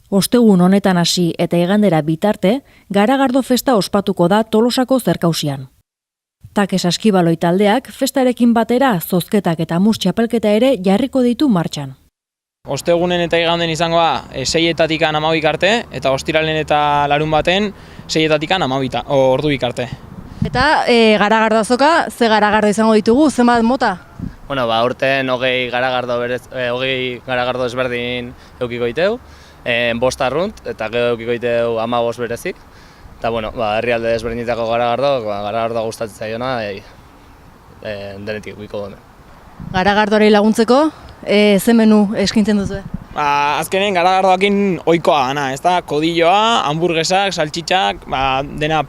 Ostegun honetan hasi eta igandera bitarte, Garagardo festa ospatuko da Tolosako zerkausian. Takes Askibaloi taldeak festarekin batera zozketak eta mus txapelketa ere jarriko ditu martxan. Ostegunen eta iganden izangoa 6-etatik 12 arte, eta ostiralen eta larun baten 6-etatik 12 ordu arte. Eta Garagardo azoka, ze Garagardo izango ditugu, zenbat mota? Bueno, urten 20 garagardo ezberdin eukiko diteu, 5 arrunt, eta gero eukiko diteu 15 berezik. Eta bueno, herrialde ezberdinetako garagardoa gustatzen zaiona, denetik eukiko duen. Garagardorei laguntzeko, ze menu eskintzen duzu? Azkenen garagardoakin ohikoa gana, ez da? Kodilloa, hamburguesak, saltxitxak, dena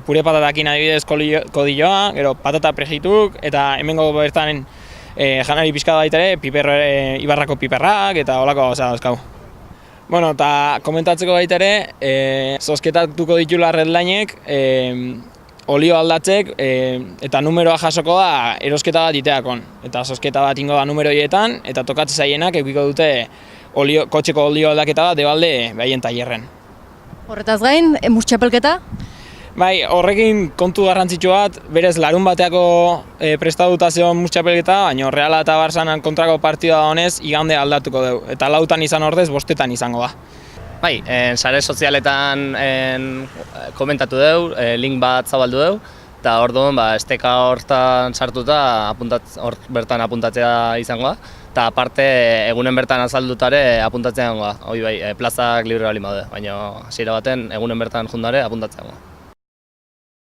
pure patatakin adibidez kodilloa, gero patata prejituk, eta hemengo bertan janari pixka da ere, Ibarrako piperrak, eta holako gauza dauzkau. Bueno, eta komentatzeko baita ere, zozketatuko ditula redlinek, olio aldatzek, eta numeroa jasoko da erosketa bat iteakon. Eta zozketa bat ingo da numeroietan, eta tokatze zaienak eukiko dute kotxeko olio aldaketa bat debalde behien tailerren. Horretaz gain, mus txapelketa? Bai, horrekin kontu garrantzitsu bat, berez larun bateako prestatuta zegoen mus txapelketa, baina Reala eta Barçanan kontrako partida honez igande aldatuko dugu. Eta 4 izan ordez 5 izango da. Bai, sare sozialetan komentatu dugu, link bat zabaldu dugu, eta orduan esteka hortan sartuta hor bertan apuntatzea izango da, eta aparte egunen bertan azaldutare apuntatzea izango da. Hoi bai, plazak libre bali baude, baina hasiera baten egunen bertan jundare apuntatzea izango da.